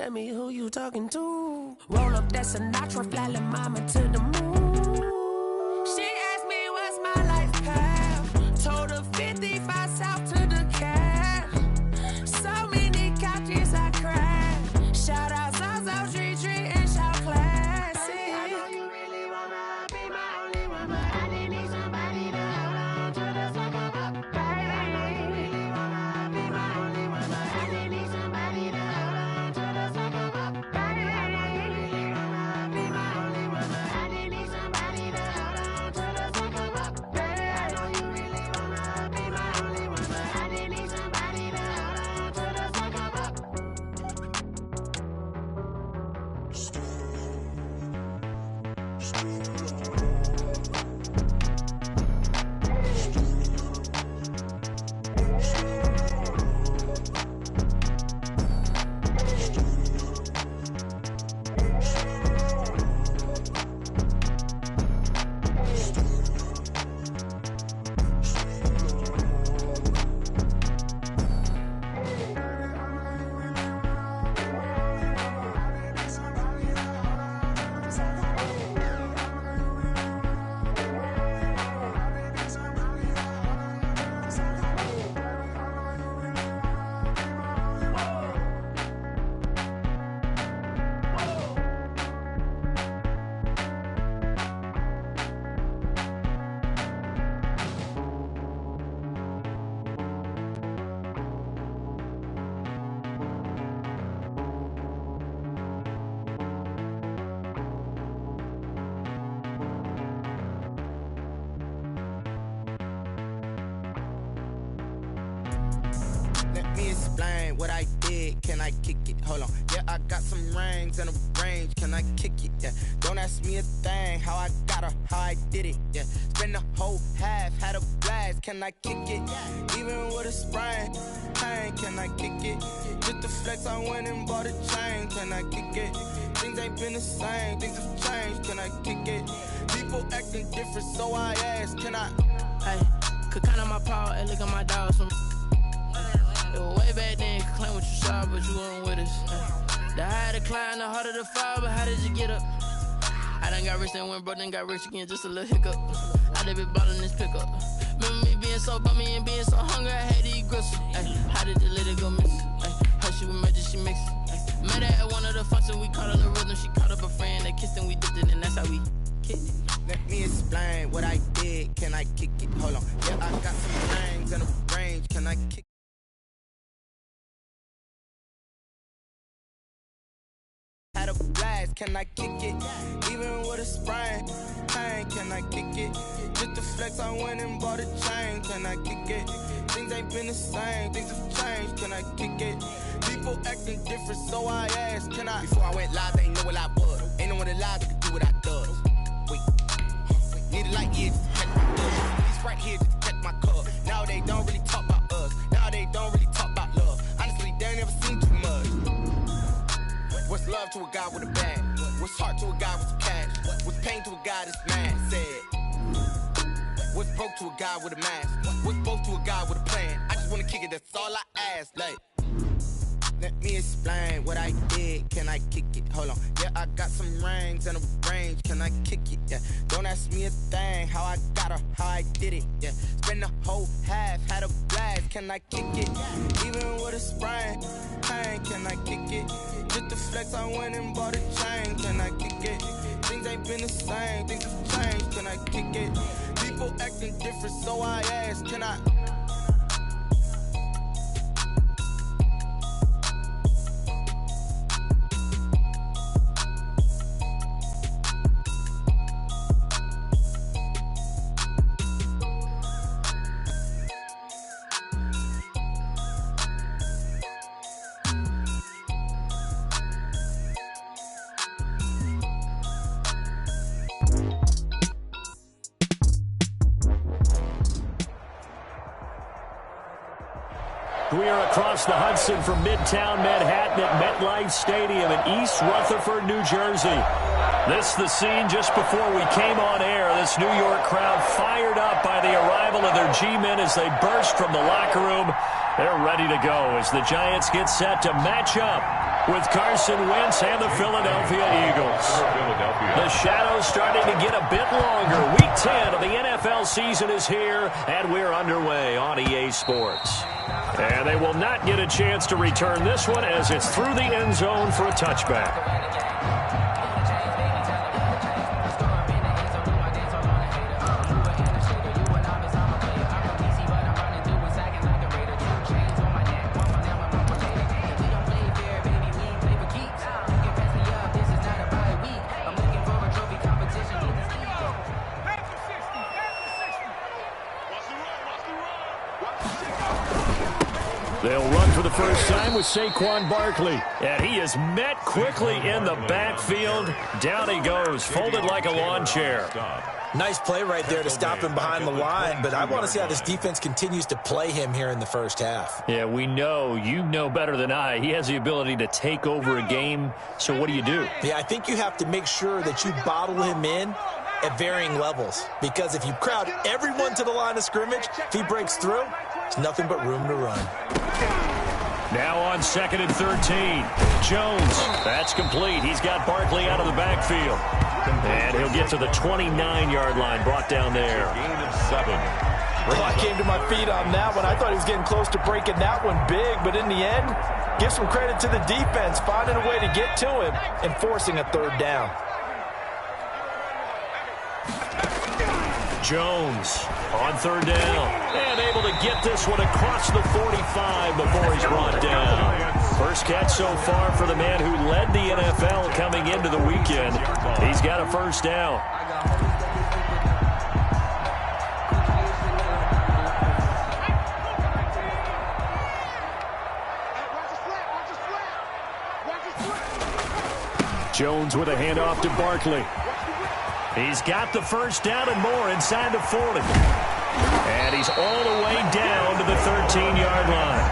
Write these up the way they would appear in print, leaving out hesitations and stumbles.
tell me who you talking to. Roll up that Sinatra, fly la mama to the moon. She asked me what's my life path. Told her 55 south to the cab. So many couches I cried. Shout out South Street and shout classic. I know you really wanna be my only one, but I didn't need somebody to hold on to the second up. Baby, I know you really wanna be my only one, but I didn't need somebody to hold on to the second up. Baby, I know you really wanna be my only one, but I didn't need somebody to hold on to the second up. Baby, I know you really wanna be my only one, but I didn't need somebody to hold on to the second up. Let me explain what I did. Can I kick it? Hold on. Yeah, I got some rings and a range. Can I kick it? Yeah. Don't ask me a thing. How I got her, how I did it. Yeah. Spend the whole half, had a blast. Can I kick it? Even with a sprain, pain. Can I kick it? Just to flex, I went and bought a chain. Can I kick it? Things ain't been the same. Things have changed. Can I kick it? People acting different, so I asked. Can I? Hey, could count on my paw and look at my dogs from. It was way back then, could claim what you saw, but you weren't with us. The higher the climb, the harder the fall, but how did you get up? I done got rich, then went broke, then got rich again, just a little hiccup. I done been ballin' this pickup. Remember me being so bummy and being so hungry, I had to eat gristle. How did you let it go miss? How she was magic, she mixed. Met her at one of the functions, we caught her the rhythm, she caught up a friend, they kissed and we dipped it, and that's how we kicked it. Let me explain what I did. Can I kick it? Hold on. Yeah, I got some rings and a range. Can I kick it? Had a blast, can I kick it? Even with a sprain, pain, can I kick it? Just to flex, I went and bought a chain. Can I kick it? Things ain't been the same, things have changed. Can I kick it? People acting different, so I asked, can I? Before I went live, they ain't know what I was. Ain't no one alive that could do what I does. Wait, needed like years to check my cup. These right here just to check my cup. Now they don't really talk about us. Now they don't really talk about love. Honestly, they ain't never seen too much. What's love to a guy with a bag? What's heart to a guy with some cash? What's pain to a guy that's mad? Said. What's broke to a guy with a mask? What's broke to a guy with a plan? I just wanna kick it, that's all I ask. Like, let me explain what I did. Can I kick it? Hold on. Yeah, I got some rings and a range. Can I kick it? Yeah. Don't ask me a thing. How I got her, how I did it. Yeah. Spend the whole half, had a blast. Can I kick it? Even with a sprain, pain. Can I kick it? Just to flex, I went and bought a chain. Can I kick it? Things ain't been the same. Things have changed. Can I kick it? People acting different, so I asked. Can I? We are across the Hudson from Midtown Manhattan at MetLife Stadium in East Rutherford, New Jersey. This is the scene just before we came on air. This New York crowd fired up by the arrival of their G-men as they burst from the locker room. They're ready to go as the Giants get set to match up with Carson Wentz and the Philadelphia Eagles. The shadow's starting to get a bit longer. Week 10 of the NFL season is here, and we're underway on EA Sports. And they will not get a chance to return this one as it's through the end zone for a touchback. They'll run for the first time with Saquon Barkley. And he is met quickly in the backfield. Down he goes, folded like a lawn chair. Nice play right there to stop him behind the line, but I want to see how this defense continues to play him here in the first half. Yeah, we know. You know better than I. He has the ability to take over a game. So what do you do? Yeah, I think you have to make sure that you bottle him in at varying levels, because if you crowd everyone to the line of scrimmage, if he breaks through, there's nothing but room to run. Now on 2nd and 13. Jones, that's complete. He's got Barkley out of the backfield. And he'll get to the 29-yard line, brought down there. Gain of 7. Well, I came to my feet on that one. I thought he was getting close to breaking that one big, but in the end, give some credit to the defense, finding a way to get to him and forcing a third down. Jones on 3rd down and able to get this one across the 45 before he's brought down. First catch so far for the man who led the NFL coming into the weekend. He's got a first down. Jones with a handoff to Barkley. He's got the first down and more inside the 40. And he's all the way down to the 13-yard line.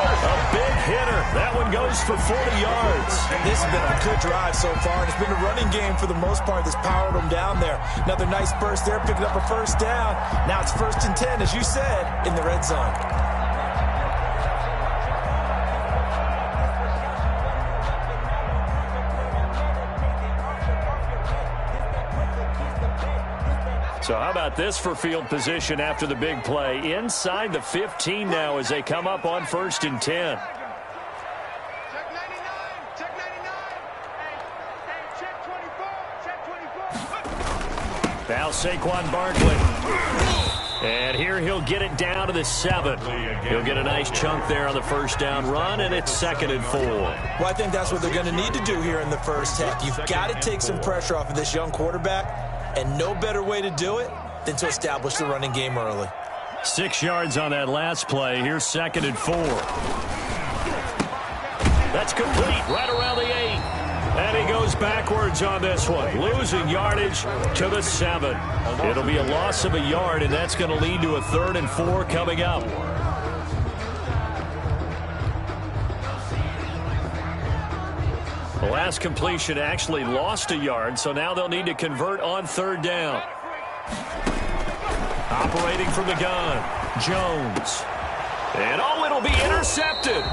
A big hitter. That one goes for 40 yards. This has been a good drive so far. It's been a running game for the most part that's powered them down there. Another nice burst there, picking up a first down. Now it's 1st and 10, as you said, in the red zone. So how about this for field position after the big play? Inside the 15 now as they come up on 1st and 10. Check 99. Check 99. Hey, check 24. Check 24. Now Saquon Barkley. And here he'll get it down to the 7. He'll get a nice chunk there on the first down run, and it's 2nd and 4. Well, I think that's what they're going to need to do here in the first half. You've got to take some pressure off of this young quarterback. And no better way to do it than to establish the running game early. 6 yards on that last play. Here's 2nd and 4. That's complete right around the 8. And he goes backwards on this one, losing yardage to the 7. It'll be a loss of a yard, and that's going to lead to a 3rd and 4 coming up. The last completion actually lost a yard, so now they'll need to convert on 3rd down. Operating from the gun, Jones. And oh, it'll be intercepted.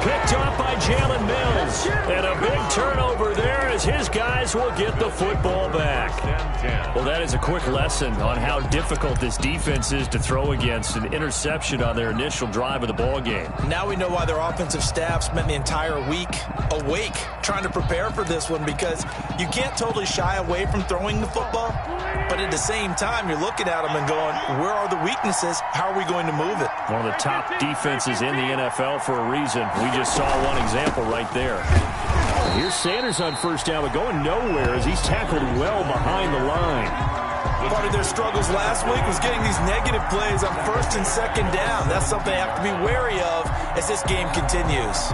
Picked up by Jalen Mills. And a big turnover there as his guys will get the football back. Well, that is a quick lesson on how difficult this defense is to throw against. An interception on their initial drive of the ball game. Now we know why their offensive staff spent the entire week awake trying to prepare for this one, because you can't totally shy away from throwing the football. But at the same time, you're looking at them and going, where are the weaknesses? How are we going to move it? One of the top defenses in the NFL for a reason. We just saw one example right there. Here's Sanders on first down, but going nowhere as he's tackled well behind the line. Part of their struggles last week was getting these negative plays on 1st and 2nd down. That's something they have to be wary of as this game continues.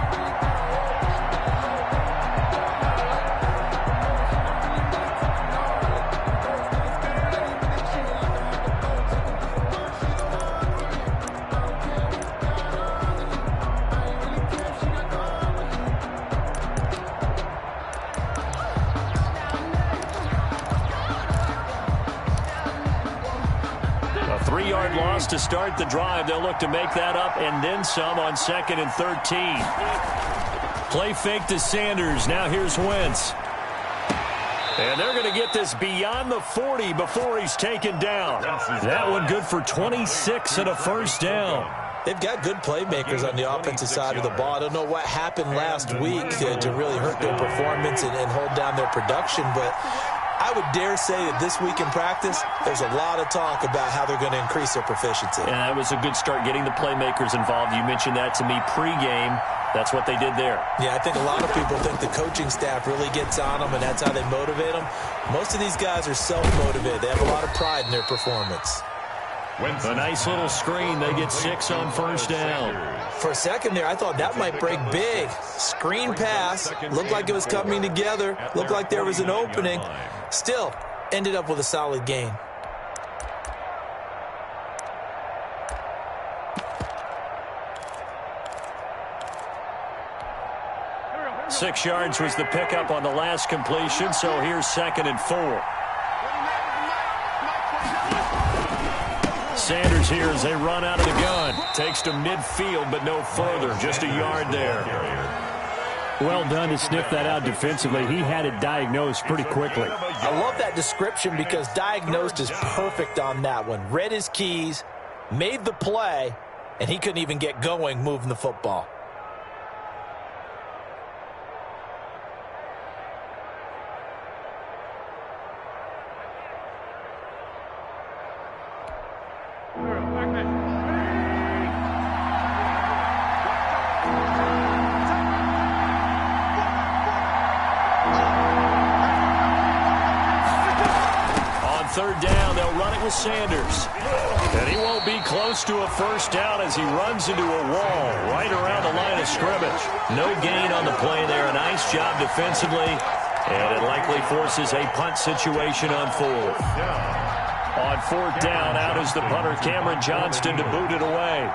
6-yard loss to start the drive. They'll look to make that up and then some on 2nd and 13. Play fake to Sanders. Now here's Wentz. And they're going to get this beyond the 40 before he's taken down. That one good for 26 and a first down. They've got good playmakers on the offensive side of the ball. I don't know what happened last week to really hurt their performance and hold down their production, but I would dare say that this week in practice, there's a lot of talk about how they're going to increase their proficiency. And that was a good start getting the playmakers involved. You mentioned that to me pregame. That's what they did there. Yeah, I think a lot of people think the coaching staff really gets on them, and that's how they motivate them. Most of these guys are self-motivated. They have a lot of pride in their performance. A nice little screen. They get 6 on first down. For a second there, I thought that might break big. Screen pass. Looked like it was coming together. Looked like there was an opening. Still, ended up with a solid gain. Six yards was the pickup on the last completion, so here's 2nd and 4. Sanders here as they run out of the gun. Takes to midfield, but no further. Just a yard there. Well done to sniff that out defensively. He had it diagnosed pretty quickly. I love that description because diagnosed is perfect on that one. Read his keys, made the play, and he couldn't even get going moving the football. Third down, they'll run it with Sanders. And he won't be close to a first down as he runs into a wall right around the line of scrimmage. No gain on the play there. A nice job defensively. And it likely forces a punt situation on 4th. On 4th down, out is the punter, Cameron Johnston, to boot it away.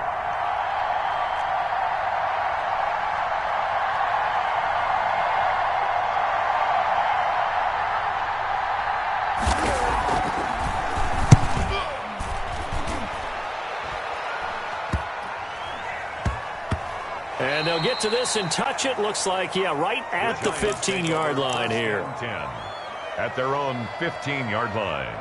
And they'll get to this and touch it. Looks like, yeah, right at the 15-yard line here. 10 at their own 15-yard line.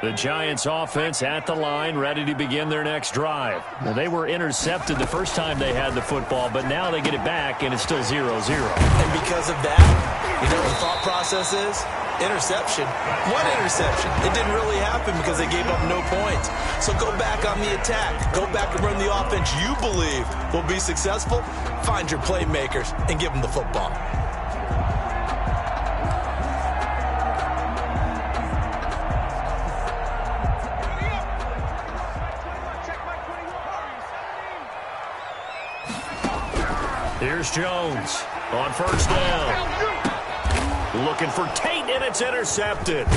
The Giants offense at the line, ready to begin their next drive. Now, they were intercepted the first time they had the football, but now they get it back, and it's still 0-0. And because of that, you know what the thought process is? Interception. What interception? It didn't really happen because they gave up no points. So go back on the attack. Go back and run the offense you believe will be successful. Find your playmakers and give them the football. Here's Jones on first down. Looking for Tate, and it's intercepted.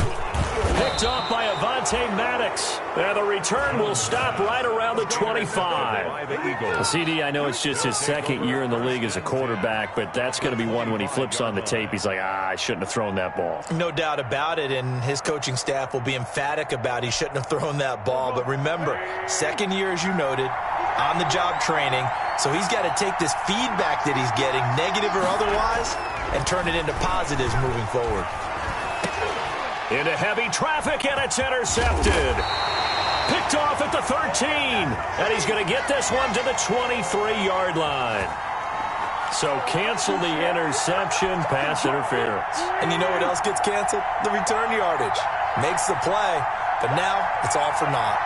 Picked off by Avonte Maddox. And the return will stop right around the 25. CD, I know it's just his second year in the league as a quarterback, but that's going to be one when he flips on the tape. He's like, I shouldn't have thrown that ball. No doubt about it, and his coaching staff will be emphatic about he shouldn't have thrown that ball. But remember, second year, as you noted, on-the-job training. So he's got to take this feedback that he's getting, negative or otherwise, and turn it into positives moving forward. Into heavy traffic, and it's intercepted. Picked off at the 13. And he's going to get this one to the 23-yard line. So cancel the interception, pass interference. And you know what else gets canceled? The return yardage. Makes the play, but now it's all for naught.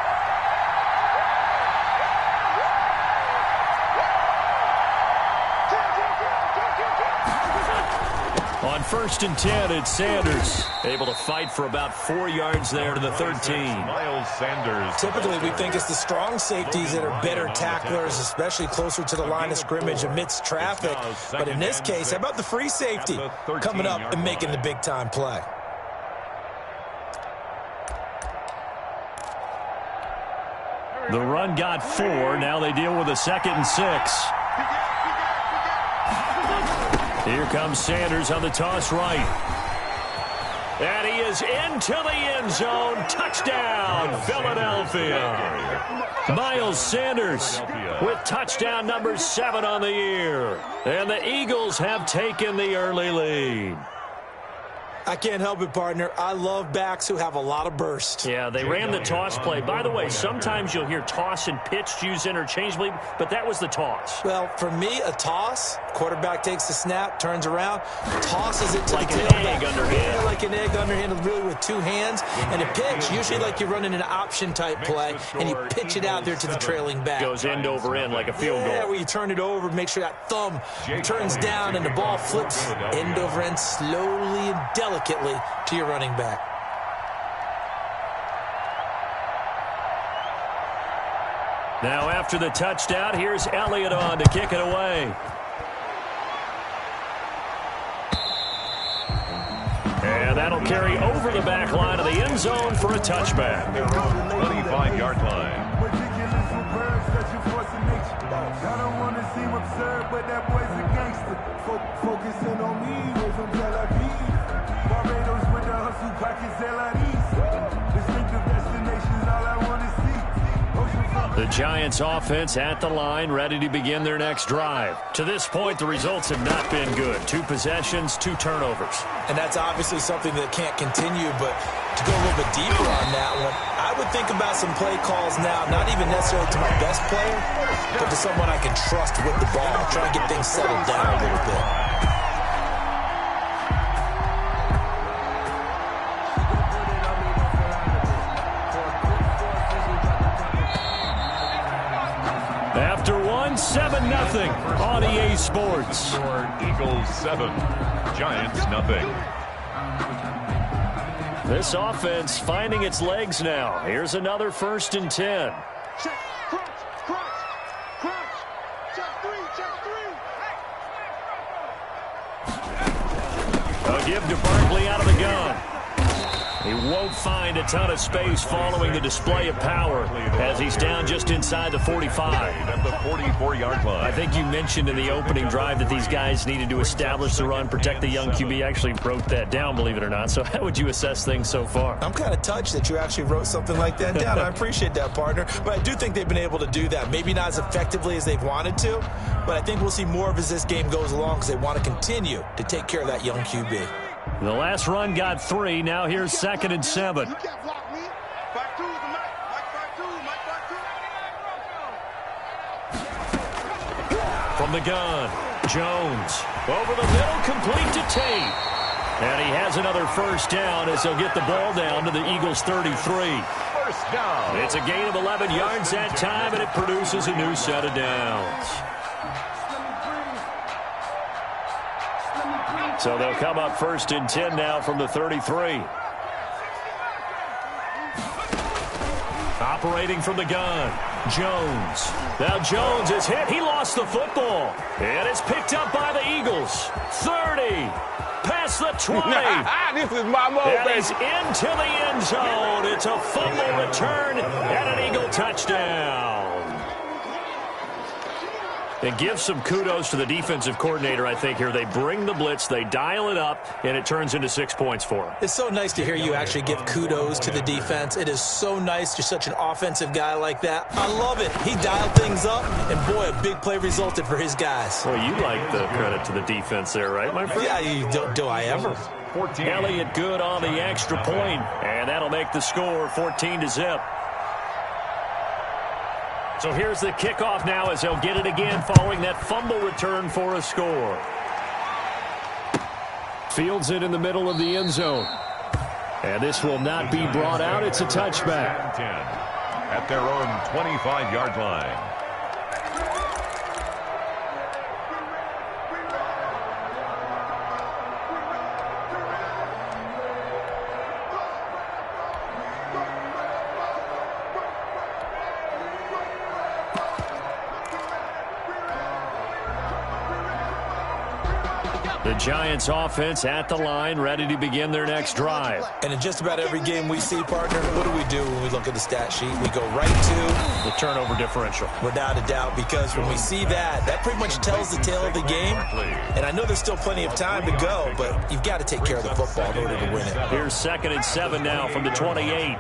On first and 10, it's Sanders. Able to fight for about 4 yards there to the 13. Miles Sanders. Typically, we think it's the strong safeties that are better tacklers, especially closer to the line of scrimmage amidst traffic. But in this case, how about the free safety coming up and making the big-time play? The run got 4. Now they deal with a 2nd and 6. Here comes Sanders on the toss right. And he is into the end zone. Touchdown, Philadelphia. Miles Sanders with touchdown number 7 on the year. And the Eagles have taken the early lead. I can't help it, partner. I love backs who have a lot of burst. Yeah, they ran the toss play. By the way, sometimes you'll hear toss and pitch used interchangeably, but that was the toss. Well, for me, a toss, quarterback takes the snap, turns around, tosses it to like the tailback. Like an egg underhand. Yeah, like an egg underhand, really with 2 hands. And a pitch, usually like you're running an option-type play, and you pitch it out there to the trailing back. Goes end over end like a field goal. Yeah, where you turn it over, make sure that thumb turns down, and the ball flips end over end slowly and delicately to your running back. Now after the touchdown, here's Elliott on to kick it away. And that'll carry over the back line of the end zone for a touchback. 25-yard line. I don't want to seem absurd, but that boy's a gangster. Focusing on me, way from Tel Aviv. Barbados with the hustle, pockets LIDs. Distinctive destinations, all I want to see. The Giants offense at the line, ready to begin their next drive. To this point, the results have not been good. 2 possessions, 2 turnovers. And that's obviously something that can't continue, but to go a little bit deeper on that one, I would think about some play calls now, not even necessarily to my best player, but to someone I can trust with the ball, try and get things settled down a little bit. After 7-0 on EA Sports. Eagles 7, Giants nothing. This offense finding its legs now. Here's another 1st and 10. Check, crunch, crunch, crunch. Check 3, check 3. A give to Barkley out of the gun. He won't find a ton of space following the display of power as he's down just inside the 45. At the 44-yard line. I think you mentioned in the opening drive that these guys needed to establish the run, protect the young QB. Actually wrote that down, believe it or not. So how would you assess things so far? I'm kind of touched that you actually wrote something like that down. I appreciate that, partner. But I do think they've been able to do that. Maybe not as effectively as they've wanted to, but I think we'll see more of as this game goes along because they want to continue to take care of that young QB. The last run got 3. Now here's 2nd and 7. You can't block me. 5-2 is the Mike. Mike 5-2. Mike 5-2. From the gun, Jones. Over the middle, complete to Tate. And he has another 1st down as he'll get the ball down to the Eagles' 33. 1st down. It's a gain of 11 yards that time, and it produces a new set of downs. So they'll come up 1st and 10 now from the 33. Operating from the gun, Jones. Now Jones is hit. He lost the football. And it's picked up by the Eagles. 30. Past the 20. This is my moment. And he's into the end zone. It's a fumble return and an Eagle touchdown. And give some kudos to the defensive coordinator, I think, here. They bring the blitz, they dial it up, and it turns into 6 points for them. It's so nice to hear you actually give kudos to the defense. It is so nice. You're such an offensive guy like that. I love it. He dialed things up, and boy, a big play resulted for his guys. Well, you like the credit to the defense there, right, my friend? Yeah, do I ever? 14. Elliott good on the extra point, and that'll make the score 14-0. So here's the kickoff now as they'll get it again following that fumble return for a score. Fields it in the middle of the end zone. And this will not be brought out. It's a touchback. 10 at their own 25-yard line. The Giants offense at the line, ready to begin their next drive. And in just about every game we see, partner, what do we do when we look at the stat sheet? We go right to the turnover differential. Without a doubt, because when we see that, that pretty much tells the tale of the game. And I know there's still plenty of time to go, but you've got to take care of the football in order to win it. Here's 2nd and 7 now from the 28.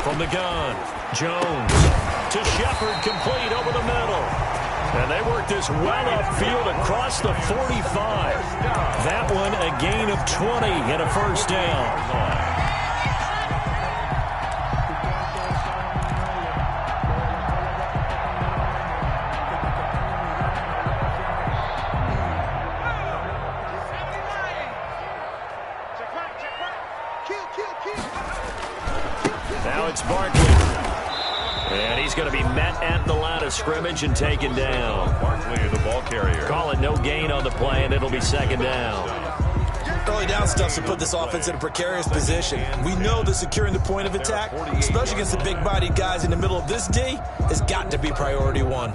From the gun, Jones to Shepard, complete over the middle. And they work this well upfield across the 45. That one a gain of 20 and a first down. Now it's Barkley. And he's going to be met at the line of scrimmage and taken down. Barkley, the ball carrier. Call it no gain on the play, and it'll be 2nd down. Early down stuff to put this offense in a precarious position. We know that securing the point of attack, especially against the big-bodied guys in the middle of this D, has got to be priority one.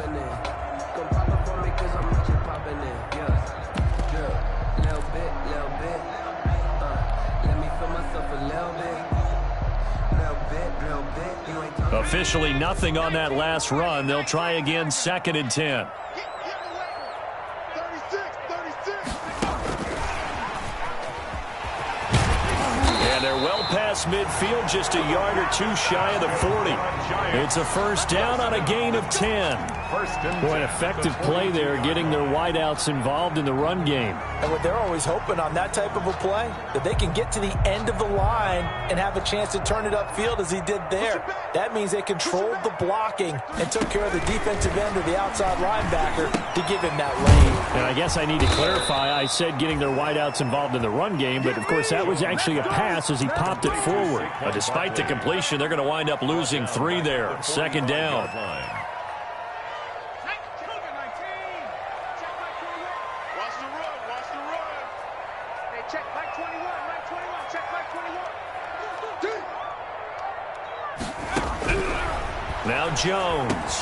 Officially nothing on that last run. They'll try again, 2nd and 10. And they're well past midfield, just a yard or two shy of the 40. It's a first down on a gain of 10. Boy, an effective play there, getting their wideouts involved in the run game. And what they're always hoping on that type of a play, that they can get to the end of the line and have a chance to turn it upfield as he did there. That means they controlled the blocking and took care of the defensive end of the outside linebacker to give him that lane. And I guess I need to clarify, I said getting their wideouts involved in the run game, but of course that was actually a pass as he popped it forward. But despite the completion, they're going to wind up losing 3 there. 2nd down. Now Jones.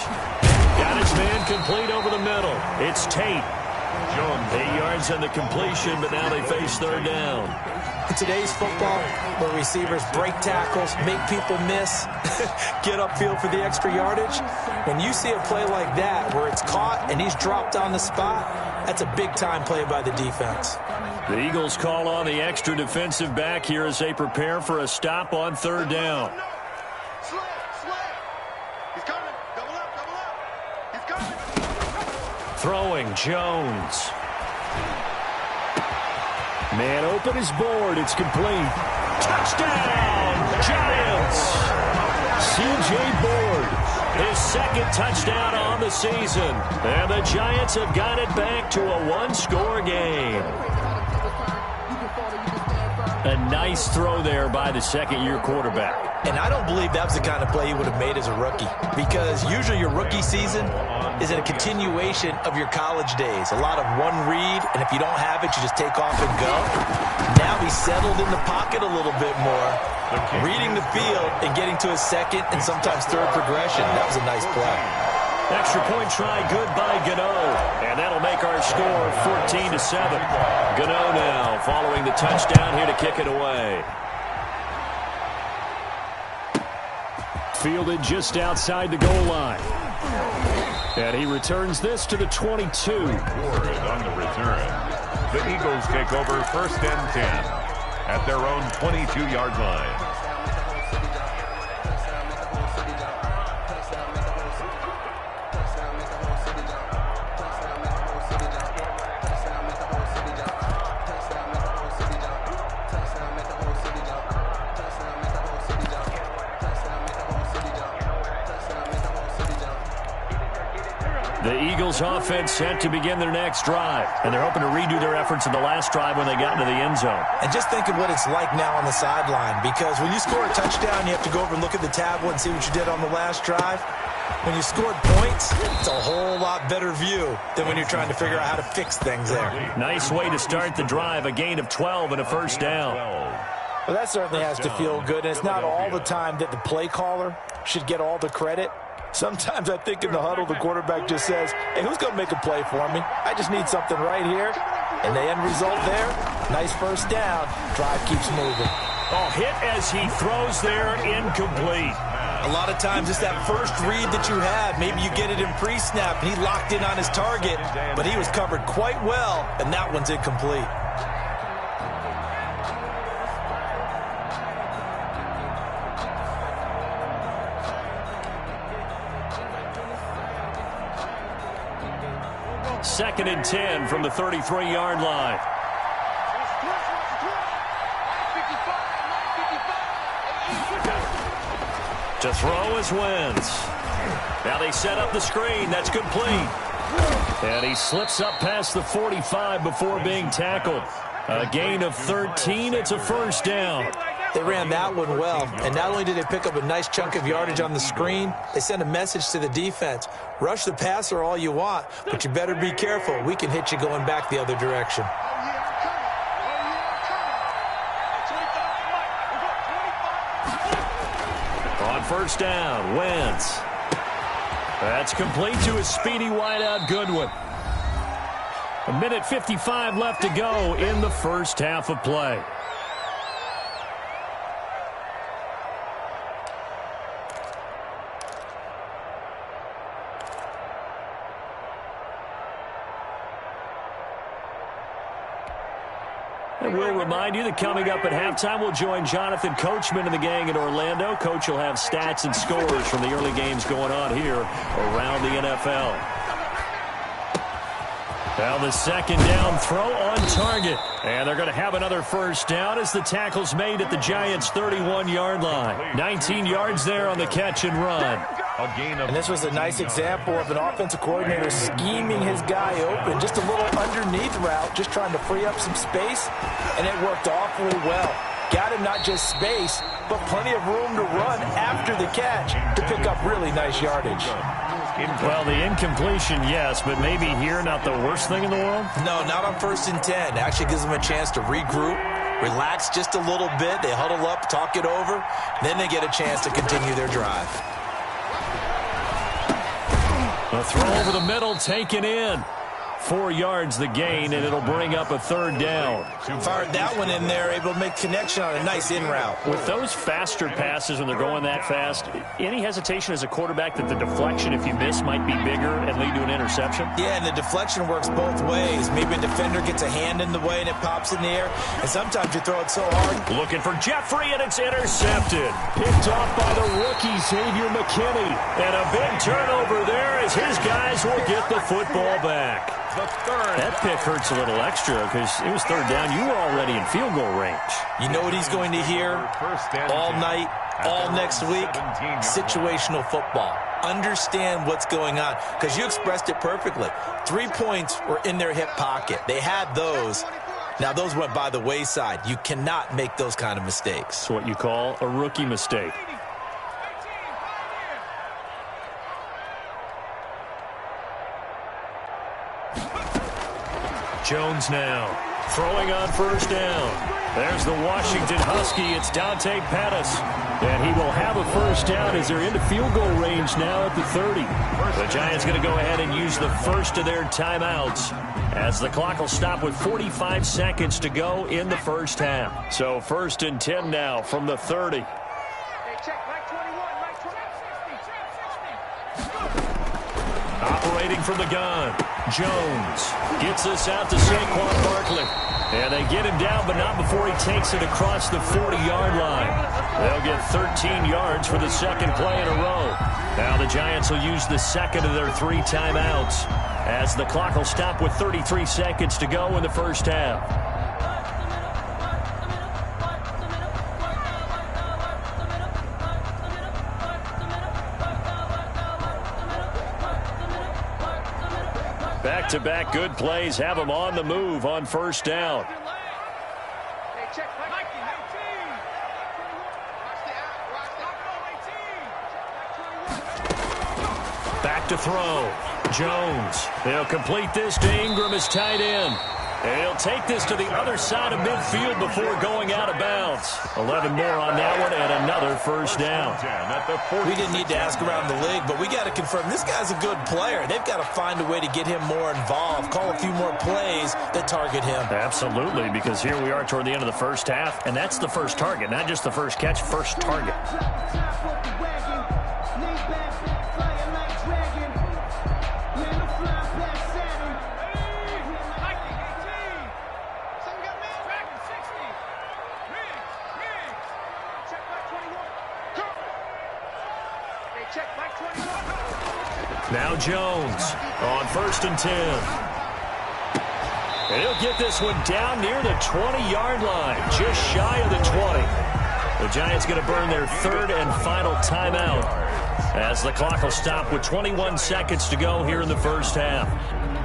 Got his man complete over the middle. It's Tate. Jones 8 yards on the completion, but now they face 3rd down. In today's football, where receivers break tackles, make people miss, get upfield for the extra yardage, when you see a play like that where it's caught and he's dropped on the spot, that's a big-time play by the defense. The Eagles call on the extra defensive back here as they prepare for a stop on 3rd down. Throwing, Jones. Man open is board. It's complete. Touchdown, Giants. C.J. Board, his 2nd touchdown on the season. And the Giants have got it back to a 1-score game. A nice throw there by the 2nd-year quarterback. And I don't believe that was the kind of play he would have made as a rookie, because usually your rookie season is a continuation of your college days. A lot of one read, and if you don't have it, you just take off and go. Now he's settled in the pocket a little bit more, reading the field and getting to his 2nd and sometimes 3rd progression. That was a nice play. Extra point try good by Gano. And that'll make our score 14-7. Gano now following the touchdown here to kick it away. Fielded just outside the goal line. And he returns this to the 22. Ward on the return. The Eagles take over 1st and 10 at their own 22-yard line. The Eagles offense set to begin their next drive. And they're hoping to redo their efforts in the last drive when they got into the end zone. And just think of what it's like now on the sideline, because when you score a touchdown, you have to go over and look at the tablet and see what you did on the last drive. When you scored points, it's a whole lot better view than when you're trying to figure out how to fix things there. Nice way to start the drive, a gain of 12 and a first down. Well, that certainly has to feel good, and it's not all the time that the play caller should get all the credit. Sometimes I think in the huddle, the quarterback just says, hey, who's going to make a play for me? I just need something right here. And the end result there, nice first down. Drive keeps moving. Oh, hit as he throws there, incomplete. A lot of times it's that first read that you have. Maybe you get it in pre-snap, and he locked in on his target, but he was covered quite well, and that one's incomplete. Second and 10 from the 33-yard line. To throw is Wentz. Now they set up the screen. That's complete. And he slips up past the 45 before being tackled. A gain of 13. It's a first down. They ran that one well, and not only did they pick up a nice chunk of yardage on the screen, they sent a message to the defense. Rush the passer all you want, but you better be careful. We can hit you going back the other direction. On first down, Wentz. That's complete to a speedy wideout Goodwin. 1:55 left to go in the first half of play. And we'll remind you that coming up at halftime, we'll join Jonathan Coachman and the gang in Orlando. Coach will have stats and scores from the early games going on here around the NFL. Now the second down throw on target. And they're going to have another first down as the tackle's made at the Giants' 31-yard line. 19 yards there on the catch and run. And this was a nice example of an offensive coordinator scheming his guy open. Just a little underneath route, just trying to free up some space, and it worked awfully well. Got him not just space, but plenty of room to run after the catch to pick up really nice yardage. Well, the incompletion, yes, but maybe here not the worst thing in the world? No, not on 1st and 10. Actually gives them a chance to regroup, relax just a little bit. They huddle up, talk it over, then they get a chance to continue their drive. A throw over the middle, taken in. 4 yards the gain, and it'll bring up a third down. Fired that one in there, able to make connection on a nice in route. With those faster passes when they're going that fast, any hesitation as a quarterback that the deflection, if you miss, might be bigger and lead to an interception? Yeah, and the deflection works both ways. Maybe a defender gets a hand in the way and it pops in the air, and sometimes you throw it so hard. Looking for Jeffrey, and it's intercepted. Picked off by the rookie, Xavier McKinney. And a big turnover there as his guys will get the football back. That pick hurts a little extra because it was third down. You were already in field goal range. You know what he's going to hear all night, all next week? Situational football. Understand what's going on because you expressed it perfectly. 3 points were in their hip pocket. They had those. Now, those went by the wayside. You cannot make those kind of mistakes. It's what you call a rookie mistake. Jones now throwing on first down. There's the Washington Husky. It's Dante Pettis. And he will have a first down as they're into field goal range now at the 30. The Giants going to go ahead and use the first of their timeouts as the clock will stop with 45 seconds to go in the first half. So 1st and 10 now from the 30. Operating from the gun, Jones gets us out to Saquon Barkley. And they get him down, but not before he takes it across the 40-yard line. They'll get 13 yards for the second play in a row. Now the Giants will use the second of their 3 timeouts as the clock will stop with 33 seconds to go in the first half. Back-to-back good plays have them on the move on first down. Back to throw. Jones. They'll complete this to Ingram as tight end. And he'll take this to the other side of midfield before going out of bounds. 11 more on that one and another first down. We didn't need to ask around the league, but we got to confirm this guy's a good player. They've got to find a way to get him more involved, call a few more plays that target him. Absolutely, because here we are toward the end of the first half, and that's the first target, not just the first catch, first target. Now Jones on 1st and 10. And he'll get this one down near the 20-yard line, just shy of the 20. The Giants going to burn their third and final timeout as the clock will stop with 21 seconds to go here in the first half.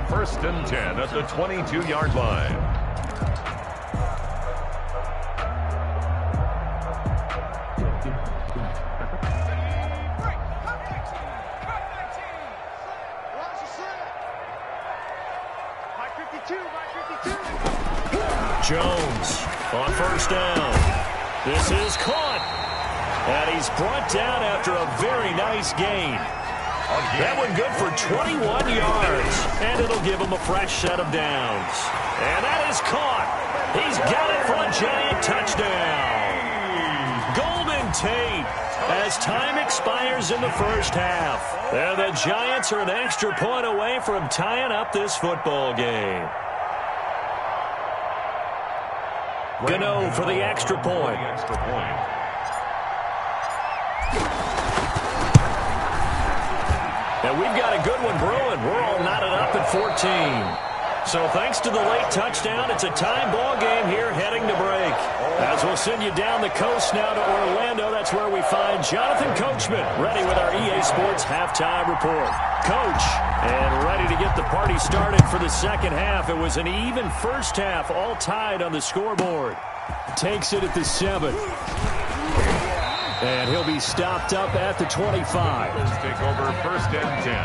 1st and 10 at the 22-yard line. Jones on 1st down. This is caught. And he's brought down after a very nice gain. That one good for 21 yards. And it'll give him a fresh set of downs. And that is caught. He's got it for a Giant touchdown. Golden Tate as time expires in the first half. And the Giants are an extra point away from tying up this football game. Gano for the extra point. And we've got a good one brewing. We're all knotted up at 14. So thanks to the late touchdown, it's a time ball game here heading to break. As we'll send you down the coast now to Orlando, that's where we find Jonathan Coachman ready with our EA Sports halftime report. Coach, and ready to get the party started for the second half. It was an even first half, all tied on the scoreboard. Takes it at the 7. And he'll be stopped up at the 25. Let's take over 1st and 10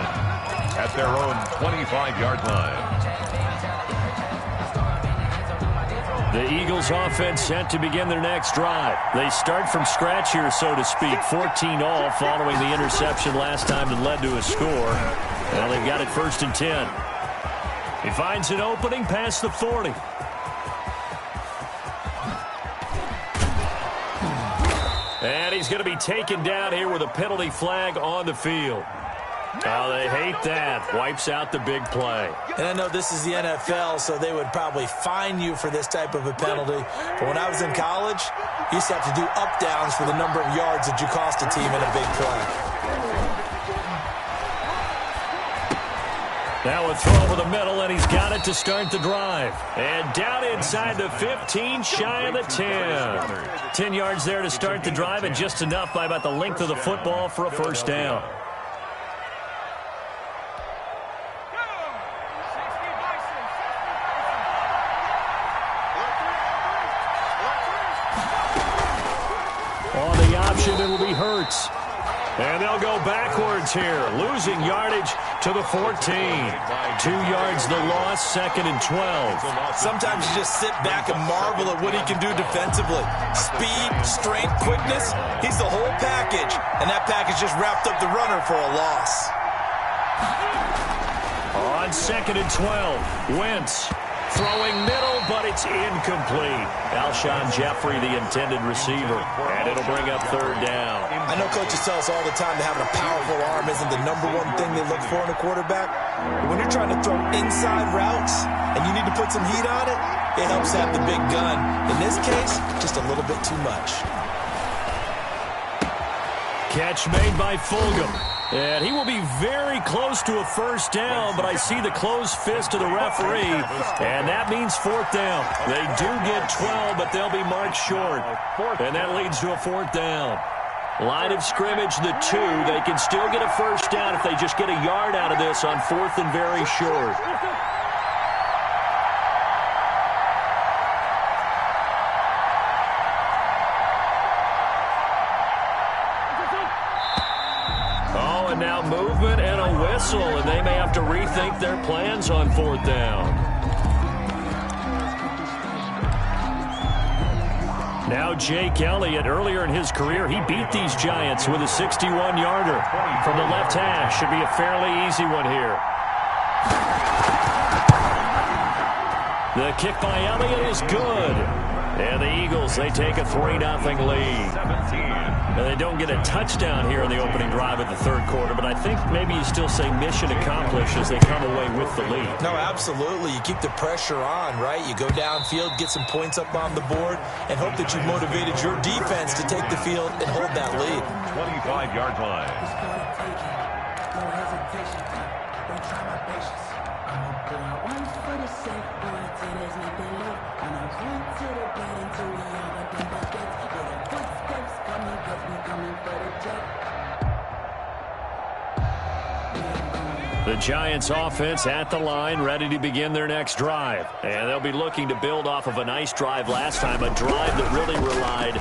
at their own 25-yard line. The Eagles offense set to begin their next drive. They start from scratch here, so to speak. 14 all following the interception last time that led to a score. Well, they've got it 1st and 10. He finds an opening past the 40. And he's going to be taken down here with a penalty flag on the field. Oh, they hate that. Wipes out the big play. And I know this is the NFL, so they would probably fine you for this type of a penalty. But when I was in college, you used to have to do up-downs for the number of yards that you cost a team in a big play. Now a throw over the middle, and he's got it to start the drive. And down inside the 15, shy of the 10. 10 yards there to start the drive, and just enough by about the length of the football for a first down. On the option, it'll be Hurts. And they'll go backwards here, losing yardage to the 14. 2 yards the loss, 2nd and 12. Sometimes you just sit back and marvel at what he can do defensively. Speed, strength, quickness, he's the whole package. And that package just wrapped up the runner for a loss. On 2nd and 12, Wentz throwing middle, but it's incomplete. Alshon Jeffrey, the intended receiver, and it'll bring up 3rd down. I know coaches tell us all the time that having a powerful arm isn't the #1 thing they look for in a quarterback. But when you're trying to throw inside routes and you need to put some heat on it, it helps have the big gun. In this case, just a little bit too much. Catch made by Fulgham. And he will be very close to a first down, but I see the closed fist of the referee, and that means 4th down. They do get 12, but they'll be marked short, and that leads to a 4th down. Line of scrimmage, the 2. They can still get a first down if they just get a yard out of this on 4th and very short. Now movement and a whistle, and they may have to rethink their plans on 4th down. Now Jake Elliott, earlier in his career, he beat these Giants with a 61-yarder from the left hash. Should be a fairly easy one here. The kick by Elliott is good. And the Eagles, they take a 3-0 lead. And they don't get a touchdown here in the opening drive of the third quarter, but I think maybe you still say mission accomplished as they come away with the lead. No, absolutely. You keep the pressure on, right? You go downfield, get some points up on the board, and hope that you've motivated your defense to take the field and hold that lead. 25-yard line. No hesitation. Don't try my patience. I'ma put out one for the sake until there's nothing left. And I run to the bed until we all up in buckets. With the footsteps coming, cause we coming for the jet. The Giants offense at the line, ready to begin their next drive. And they'll be looking to build off of a nice drive last time, a drive that really relied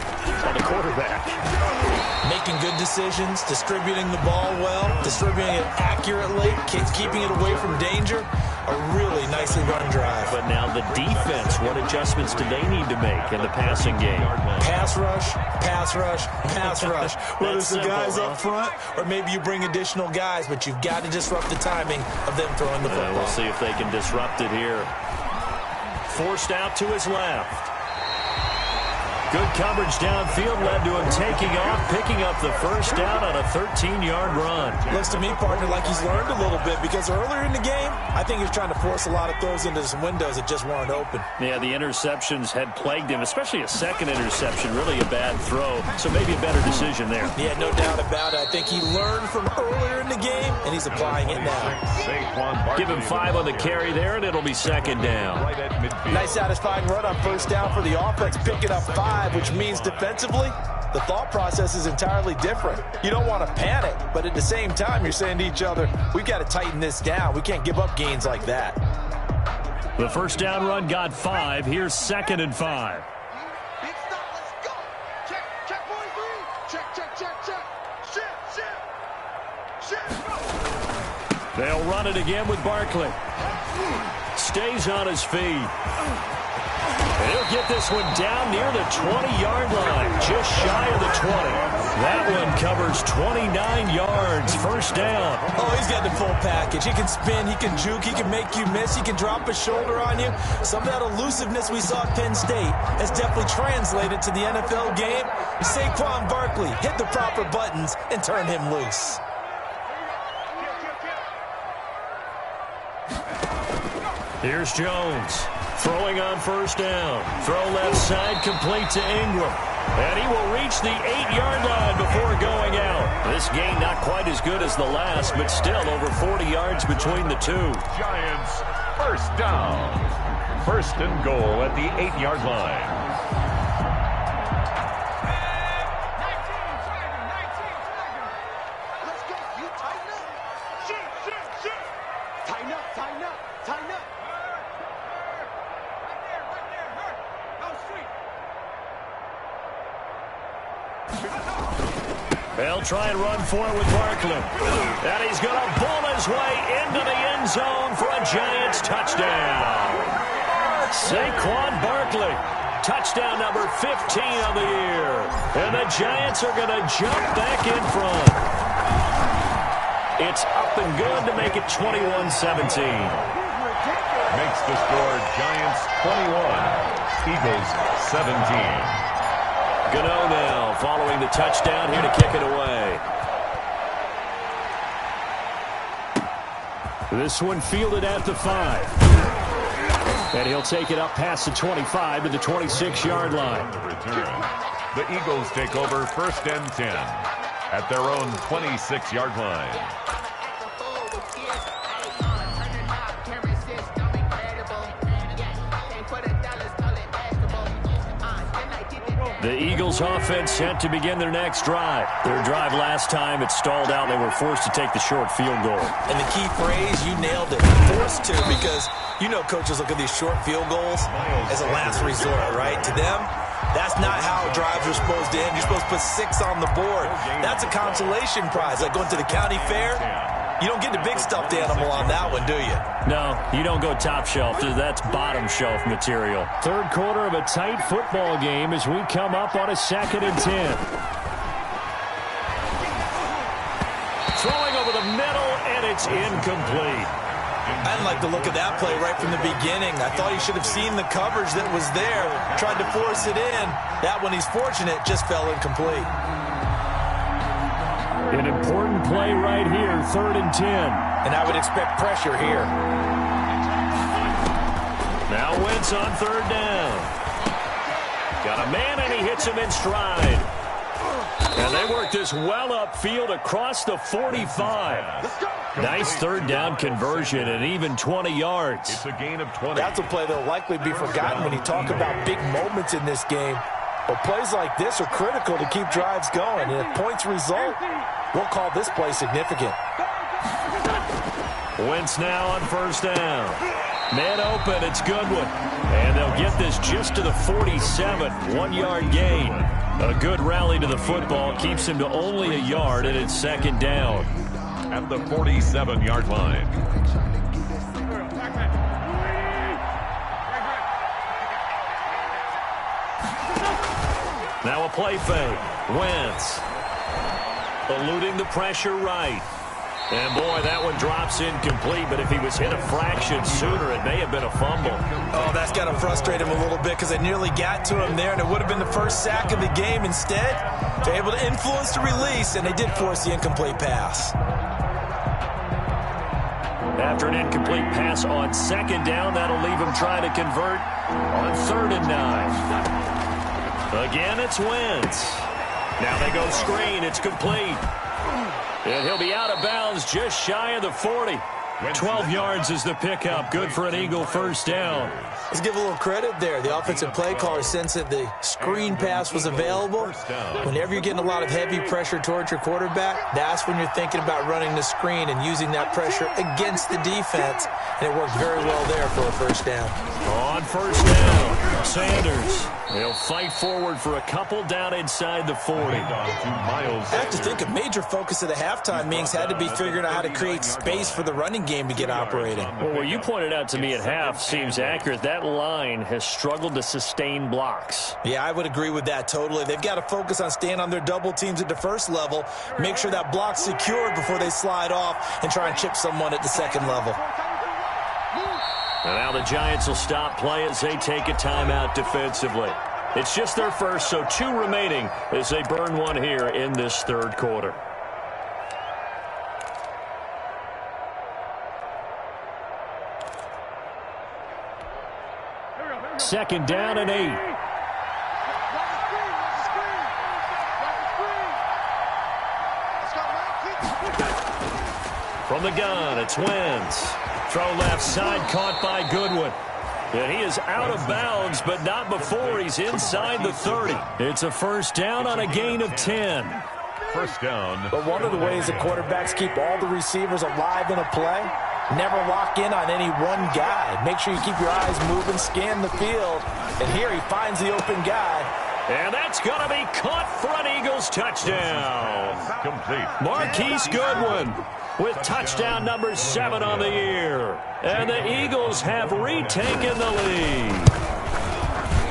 on the quarterback. Making good decisions, distributing the ball well, distributing it accurately, keeping it away from danger. A really nicely run drive. But now the defense, what adjustments do they need to make in the passing game? Pass rush, pass rush, pass rush. Whether it's the guys up front or maybe you bring additional guys, but you've got to disrupt the timing of them throwing the football. We'll see if they can disrupt it here. Forced out to his left. Good coverage downfield led to him taking off, picking up the first down on a 13-yard run. Looks to me, partner, like he's learned a little bit because earlier in the game, I think he was trying to force a lot of throws into some windows that just weren't open. Yeah, the interceptions had plagued him, especially a second interception, really a bad throw. So maybe a better decision there. Yeah, no doubt about it. I think he learned from earlier in the game, and he's applying it now. Give him 5 on the carry there, and it'll be second down. Nice satisfying run on first down for the offense, picking up 5. Which means defensively, the thought process is entirely different. You don't want to panic, but at the same time, you're saying to each other, we've got to tighten this down. We can't give up gains like that. The first down run got 5. Here's 2nd and 5. Big stop, let's go. Check, check, 43. Check. Shift. They'll run it again with Barkley. Stays on his feet. He'll get this one down near the 20-yard line, just shy of the 20. That one covers 29 yards, first down. Oh, he's got the full package. He can spin, he can juke, he can make you miss, he can drop a shoulder on you. Some of that elusiveness we saw at Penn State has definitely translated to the NFL game. Saquon Barkley hit the proper buttons and turn him loose. Here's Jones. Throwing on first down. Throw left side, complete to Ingram. And he will reach the 8-yard line before going out. This gain not quite as good as the last, but still over 40 yards between the two. Giants, first down. First and goal at the 8-yard line. Let's go. You tighten up. Shift. Tighten up. They'll try and run for it with Barkley. And he's going to bull his way into the end zone for a Giants touchdown. Saquon Barkley, touchdown number 15 of the year. And the Giants are going to jump back in front. It's up and good to make it 21-17. Makes the score Giants 21, Eagles 17. Gano now following the touchdown here to kick it away. This one fielded at the 5. And he'll take it up past the 25 to the 26-yard line. The Eagles take over first and 10 at their own 26-yard line. The Eagles offense set to begin their next drive. Their drive last time, it stalled out. They were forced to take the short field goal. And the key phrase, you nailed it. Forced to, because you know coaches look at these short field goals as a last resort, right? To them, that's not how drives are supposed to end. You're supposed to put 6 on the board. That's a consolation prize, like going to the county fair. You don't get the big stuffed animal on that one, do you? No, you don't go top shelf. That's bottom shelf material. Third quarter of a tight football game as we come up on a 2nd and 10. Throwing over the middle, and it's incomplete. I didn't like the look of that play right from the beginning. I thought he should have seen the coverage that was there, tried to force it in. That one, he's fortunate, just fell incomplete. An important play right here, 3rd and 10. And I would expect pressure here. Now Wentz on 3rd down. Got a man, and he hits him in stride. And they work this well upfield across the 45. Nice 3rd down conversion and even 20 yards. It's a gain of 20. That's a play that will likely be forgotten when you talk about big moments in this game. But plays like this are critical to keep drives going. And if points result, we'll call this play significant. Wentz now on 1st down. Man open, it's Goodwin. And they'll get this just to the 47, 1-yard gain. A good rally to the football keeps him to only a yard, and it's 2nd down. At the 47-yard line. Now a play fake. Wentz eluding the pressure right. And, boy, that one drops incomplete, but if he was hit a fraction sooner, it may have been a fumble. Oh, that's got to frustrate him a little bit because they nearly got to him there, and it would have been the first sack of the game. Instead, they're able to influence the release, and they did force the incomplete pass. After an incomplete pass on 2nd down, that'll leave him trying to convert on 3rd and 9. Again, it's Wentz. Now they go screen. It's complete. And he'll be out of bounds just shy of the 40. 12 yards is the pickup. Good for an Eagle 1st down. Let's give a little credit there. The offensive play caller sensed that the screen pass was available. Whenever you're getting a lot of heavy pressure towards your quarterback, that's when you're thinking about running the screen and using that pressure against the defense. And it worked very well there for a 1st down. On 1st down, Sanders. They'll fight forward for a couple down inside the 40. I have to think a major focus of the halftime meetings had to be figuring out how to create space for the running game to get operating. Well, what you pointed out to me at half seems accurate. That line has struggled to sustain blocks. Yeah, I would agree with that totally. They've got to focus on staying on their double teams at the 1st level, make sure that block's secured before they slide off and try and chip someone at the 2nd level. And now the Giants will stop play as they take a timeout defensively. It's just their first, so 2 remaining as they burn one here in this 3rd quarter. Second down and 8. From the gun, it's Wentz. Throw left side, caught by Goodwin. And he is out of bounds, but not before he's inside the 30. It's a 1st down on a gain of 10. 1st down. But one of the ways that quarterbacks keep all the receivers alive in a play, never lock in on any one guy. Make sure you keep your eyes moving, scan the field. And here he finds the open guy. And that's going to be caught for an Eagles touchdown. Complete. Marquise Goodwin with touchdown number 7 on the year. And the Eagles have retaken the lead.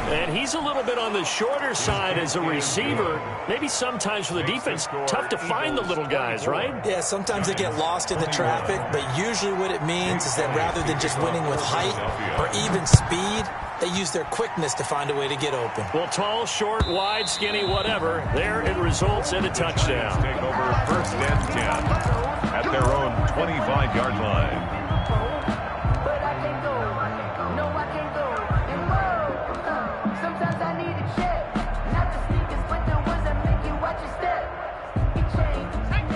And he's a little bit on the shorter side as a receiver. Maybe sometimes for the defense, tough to find the little guys, right? Yeah, sometimes they get lost in the traffic, but usually what it means is that rather than just winning with height or even speed, they use their quickness to find a way to get open. Well, tall, short, wide, skinny, whatever, there it results in a touchdown. Take over 1st and 10 at their own 25-yard line.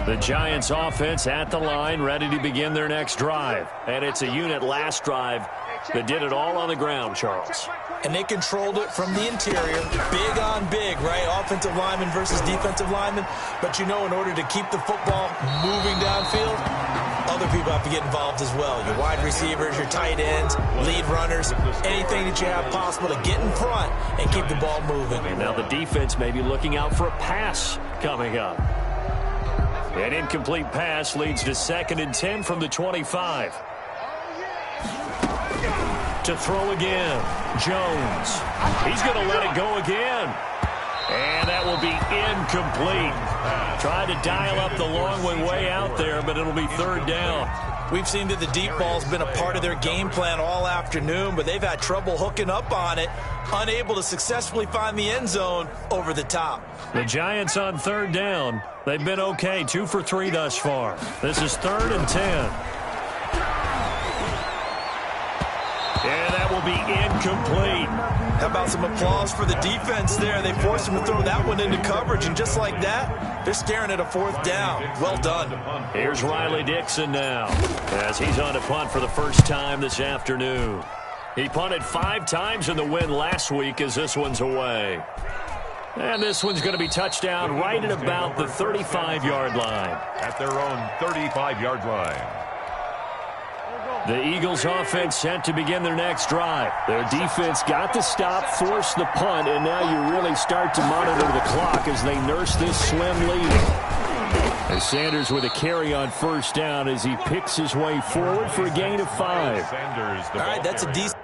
The Giants offense at the line, ready to begin their next drive. And it's a unit last drive that did it all on the ground, Charles. And they controlled it from the interior. Big on big, right? Offensive lineman versus defensive lineman. But you know, in order to keep the football moving downfield, other people have to get involved as well. Your wide receivers, your tight ends, lead runners, anything that you have possible to get in front and keep the ball moving. And now the defense may be looking out for a pass coming up. An incomplete pass leads to 2nd and 10 from the 25. To throw again, Jones. He's going to let it go again. And that will be incomplete. Tried to dial up the long one way out there, but it'll be 3rd down. We've seen that the deep ball's been a part of their game plan all afternoon, but they've had trouble hooking up on it, unable to successfully find the end zone over the top. The Giants on 3rd down. They've been okay, 2 for 3 thus far. This is 3rd and 10. And that will be incomplete. How about some applause for the defense there? They forced him to throw that one into coverage, and just like that, they're staring at a 4th down. Well done. Here's Riley Dixon now, as he's on to punt for the first time this afternoon. He punted 5 times in the win last week as this one's away. And this one's going to be touchdown right at about the 35-yard line. At their own 35-yard line. The Eagles offense set to begin their next drive. Their defense got the stop, forced the punt, and now you really start to monitor the clock as they nurse this slim lead. And Sanders with a carry on 1st down as he picks his way forward for a gain of 5. All right, that's a decent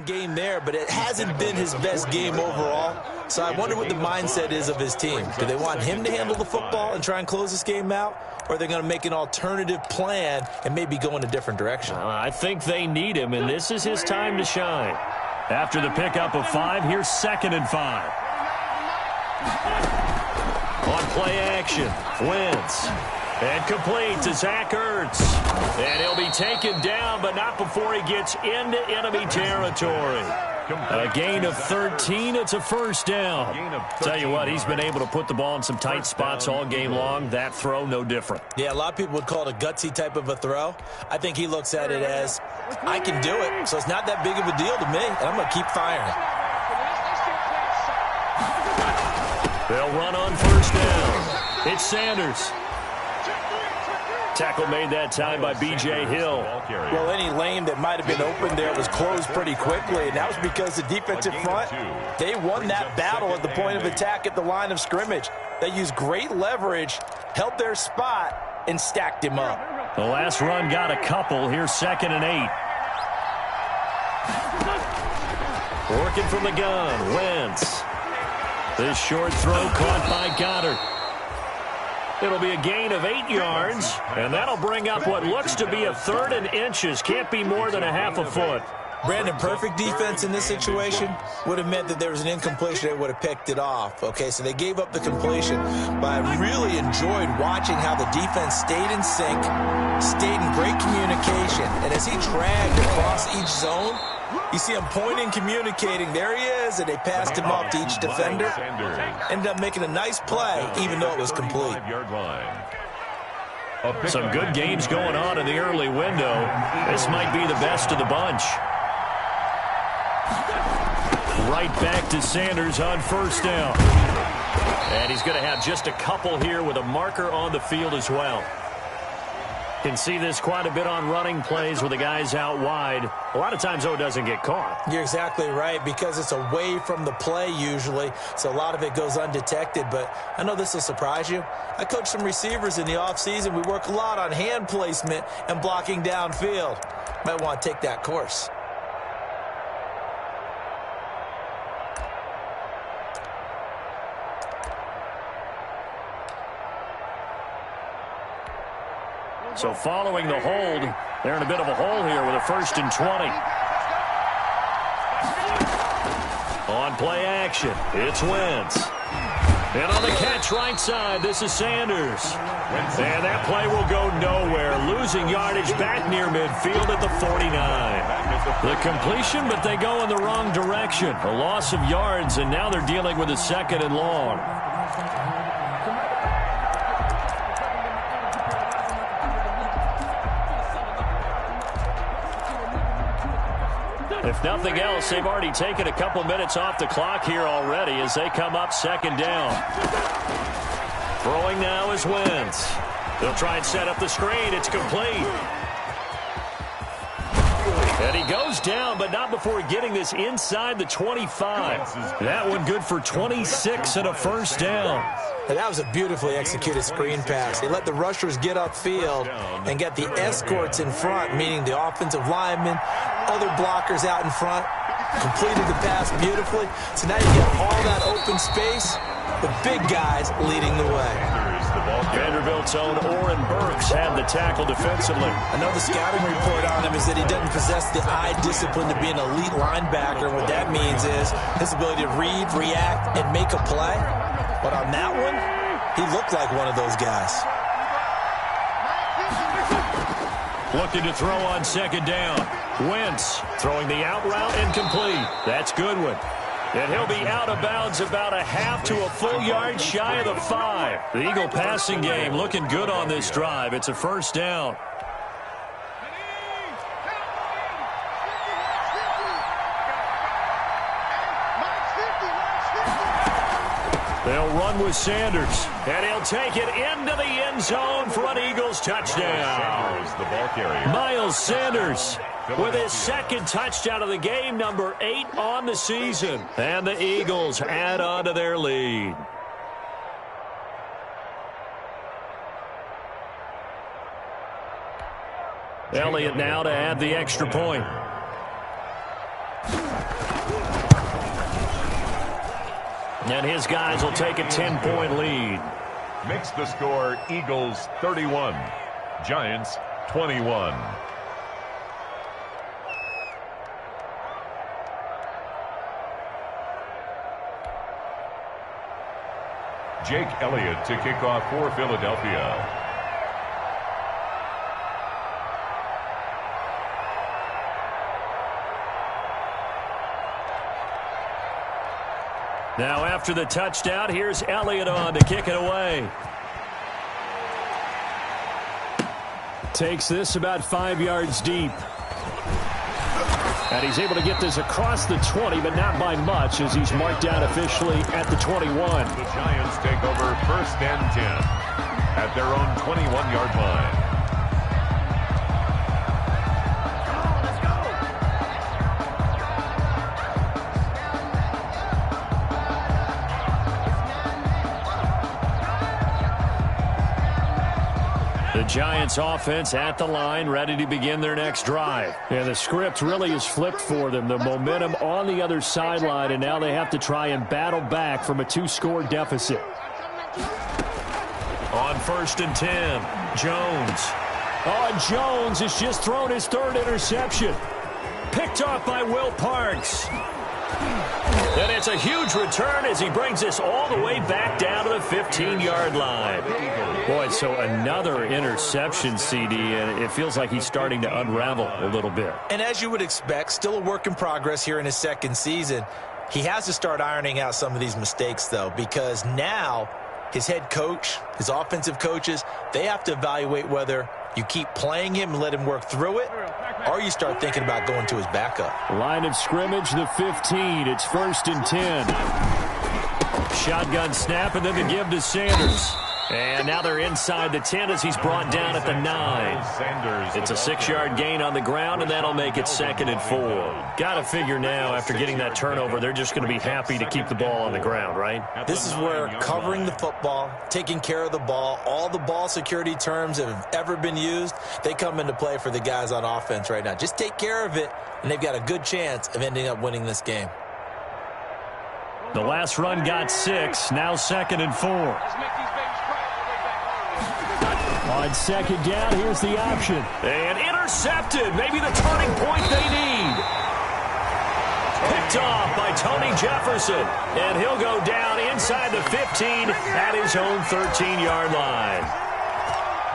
game there, but it hasn't been his best game overall. So I wonder what the mindset is of his team. Do they want him to handle the football and try and close this game out, or are they going to make an alternative plan and maybe go in a different direction? I think they need him, and this is his time to shine. After the pickup of 5, here's 2nd and 5. On play action, Wentz. And complete to Zach Ertz. And he'll be taken down, but not before he gets into enemy territory. A gain of 13. It's a 1st down. Tell you what, he's been able to put the ball in some tight spots all game long. That throw, no different. Yeah, a lot of people would call it a gutsy type of a throw. I think he looks at it as, I can do it, so it's not that big of a deal to me, and I'm going to keep firing. They'll run on 1st down. It's Sanders. Tackle made that time by B.J. Hill. Well, any lane that might have been open there was closed pretty quickly, and that was because the defensive front, they won that battle at the point of attack at the line of scrimmage. They used great leverage, held their spot, and stacked him up. The last run got a couple. Here's 2nd and 8. Working from the gun, Wentz. This short throw caught by Goddard. It'll be a gain of 8 yards, and that'll bring up what looks to be a 3rd and inches. Can't be more than a half a foot. Brandon, perfect defense in this situation would have meant that there was an incompletion. They would have picked it off. Okay, so they gave up the completion, but I really enjoyed watching how the defense stayed in sync, stayed in great communication, and as he dragged across each zone, you see him pointing, communicating. There he is, and they passed him off to each defender. Ended up making a nice play, even though it was complete. Some good games going on in the early window. This might be the best of the bunch. Right back to Sanders on 1st down. And he's going to have just a couple here with a marker on the field as well. Can see this quite a bit on running plays with the guys out wide. A lot of times, though, it doesn't get caught. You're exactly right, because it's away from the play usually, so a lot of it goes undetected. But I know this will surprise you. I coach some receivers in the offseason. We work a lot on hand placement and blocking downfield. Might want to take that course. So following the hold, they're in a bit of a hole here with a 1st and 20. On play action, it's Wentz. And on the catch right side, this is Sanders. And that play will go nowhere, losing yardage back near midfield at the 49. The completion, but they go in the wrong direction. A loss of yards, and now they're dealing with a 2nd and long. If nothing else, they've already taken a couple minutes off the clock here already as they come up 2nd down. Throwing now is Wentz. They'll try and set up the screen. It's complete. And he goes down, but not before getting this inside the 25. That one good for 26 and a first down. And that was a beautifully executed screen pass. He let the rushers get upfield and get the escorts in front, meaning the offensive linemen, other blockers out in front, completed the pass beautifully. So now you get all that open space, the big guys leading the way. Vanderbilt's own Oren Burks had the tackle defensively. I know the scouting report on him is that he doesn't possess the eye discipline to be an elite linebacker. What that means is his ability to read, react, and make a play. But on that one, he looked like one of those guys. Looking to throw on second down. Wentz throwing the out route incomplete. That's Goodwin. And he'll be out of bounds about a half to a full yard shy of the 5. The Eagle passing game looking good on this drive. It's a first down. They'll run with Sanders, and he'll take it into the end zone for an Eagles touchdown. Miles Sanders with his second touchdown of the game, number 8 on the season. And the Eagles add on to their lead. Elliott now to add the extra point. And his guys will take a 10-point lead. Makes the score Eagles 31, Giants 21. Jake Elliott to kick off for Philadelphia. Now after the touchdown, here's Elliott on to kick it away. Takes this about 5 yards deep. And he's able to get this across the 20, but not by much, as he's marked down officially at the 21. The Giants take over first and 10 at their own 21-yard line. The Giants offense at the line, ready to begin their next drive. And the script really is flipped for them. The momentum on the other sideline, and now they have to try and battle back from a 2-score deficit. On first and 10, Jones. Oh, and Jones has just thrown his 3rd interception. Picked off by Will Parks. And it's a huge return as he brings this all the way back down to the 15-yard line. Boy, so another interception, CD, and it feels like he's starting to unravel a little bit. And as you would expect, still a work in progress here in his second season. He has to start ironing out some of these mistakes, though, because now his head coach, his offensive coaches, they have to evaluate whether you keep playing him and let him work through it, or you start thinking about going to his backup. Line of scrimmage, the 15. It's first and 10. Shotgun snap, and then the give to Sanders. And now they're inside the 10 as he's brought down at the 9. It's a 6-yard gain on the ground, and that'll make it 2nd and 4. Got to figure now, after getting that turnover, they're just going to be happy to keep the ball on the ground, right? This is where covering the football, taking care of the ball, all the ball security terms that have ever been used, they come into play for the guys on offense right now. Just take care of it, and they've got a good chance of ending up winning this game. The last run got 6, now 2nd and 4. On second down, here's the option. And intercepted. Maybe the turning point they need. Picked off by Tony Jefferson. And he'll go down inside the 15 at his own 13-yard line.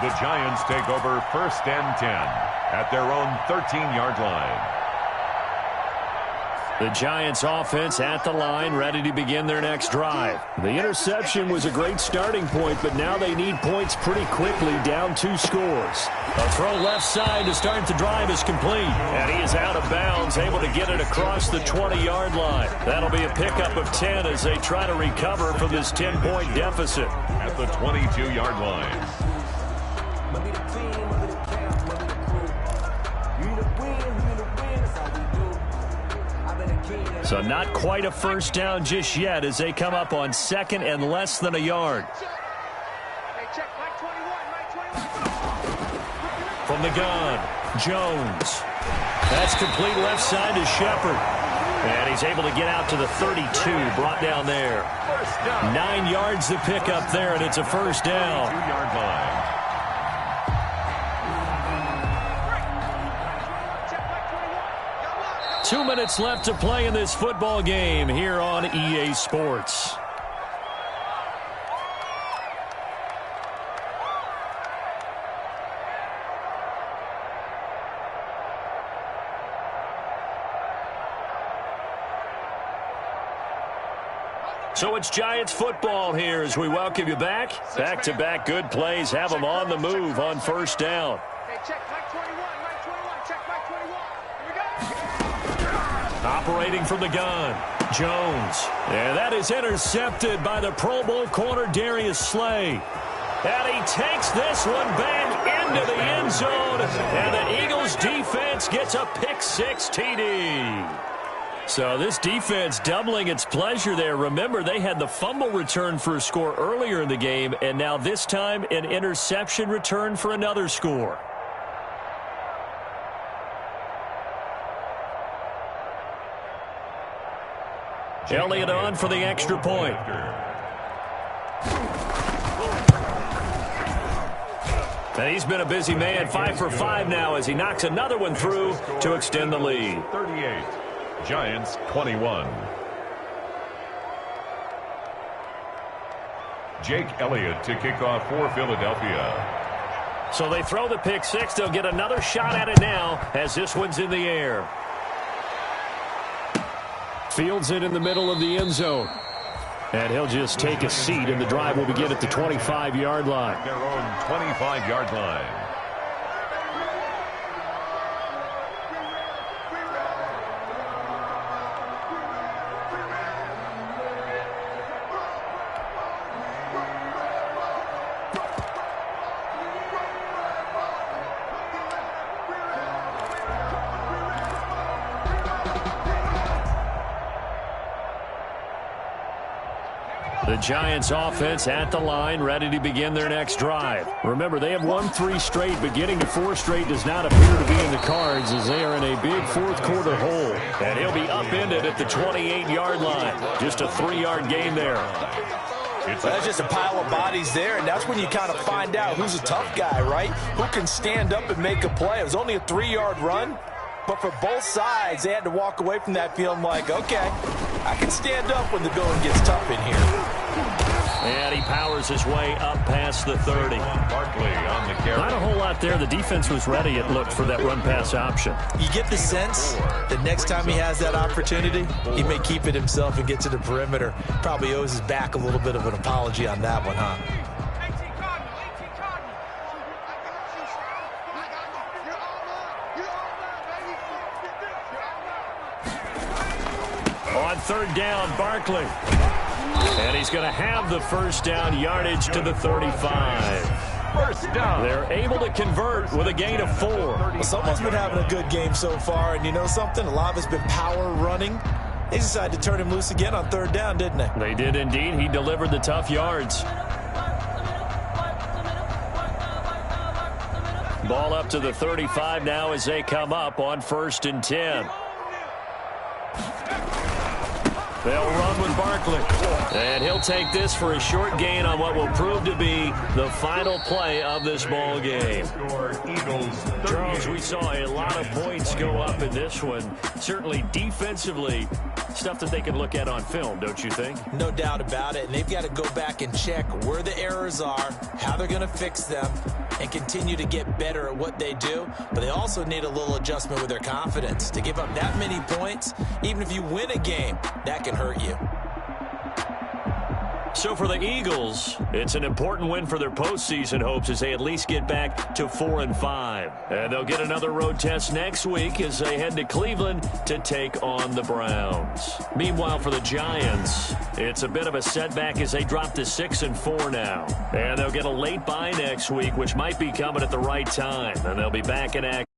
The Giants take over first and 10 at their own 13-yard line. The Giants offense at the line, ready to begin their next drive. The interception was a great starting point, but now they need points pretty quickly, down 2 scores. A throw left side to start the drive is complete. And he is out of bounds, able to get it across the 20-yard line. That'll be a pickup of 10 as they try to recover from this 10-point deficit. the 22-yard line. So not quite a first down just yet as they come up on second and less than a yard. From the gun, Jones. That's complete left side to Shepard. And he's able to get out to the 32, brought down there. 9 yards to pick up there, and it's a first down. 2-yard line. Two minutes left to play in this football game here on EA Sports. So it's Giants football here as we welcome you back. Back-to-back good plays have them on the move on first down. Operating from the gun, Jones. And that is intercepted by the Pro Bowl corner Darius Slay. And he takes this one back into the end zone. And the Eagles defense gets a pick-six TD. So this defense doubling its pleasure there. Remember, they had the fumble return for a score earlier in the game, and now this time an interception return for another score. Elliott on for the extra point. And he's been a busy man, 5 for 5 now as he knocks another one through to extend the lead. 38, Giants 21. Jake Elliott to kick off for Philadelphia. So they throw the pick six. They'll get another shot at it now as this one's in the air. Fields it in the middle of the end zone. And he'll just take a seat, and the drive will begin at the 25-yard line. Their own 25-yard line. The Giants offense at the line, ready to begin their next drive. Remember, they have won 3 straight, but getting to 4 straight does not appear to be in the cards as they are in a big fourth-quarter hole. And he'll be upended at the 28-yard line. Just a 3-yard gain there. That's just a pile of bodies there, and that's when you kind of find out who's a tough guy, right? Who can stand up and make a play. It was only a 3-yard run, but for both sides, they had to walk away from that feeling like, okay, I can stand up when the going gets tough in here. And he powers his way up past the 30. Barkley on the carry. Not a whole lot there. The defense was ready, it looked, for that run-pass option. You get the sense that next time he has that opportunity, he may keep it himself and get to the perimeter. Probably owes his back a little bit of an apology on that one, huh? On third down, Barkley. And he's going to have the first down, yardage to the 35. First down. They're able to convert with a gain of 4. Well, someone's been having a good game so far, and you know something? A lot of it's been power running. They decided to turn him loose again on third down, didn't they? They did indeed. He delivered the tough yards. Ball up to the 35 now as they come up on 1st and 10. They'll run with Barkley. And he'll take this for a short gain on what will prove to be the final play of this ball game. Charles, we saw a lot of points go up in this one. Certainly defensively, stuff that they can look at on film, don't you think? No doubt about it. And they've got to go back and check where the errors are, how they're going to fix them, and continue to get better at what they do. But they also need a little adjustment with their confidence. To give up that many points, even if you win a game, that can hurt you. So for the Eagles, it's an important win for their postseason hopes as they at least get back to 4-5. And they'll get another road test next week as they head to Cleveland to take on the Browns. Meanwhile, for the Giants, it's a bit of a setback as they drop to 6-4 now. And they'll get a late bye next week, which might be coming at the right time. And they'll be back in action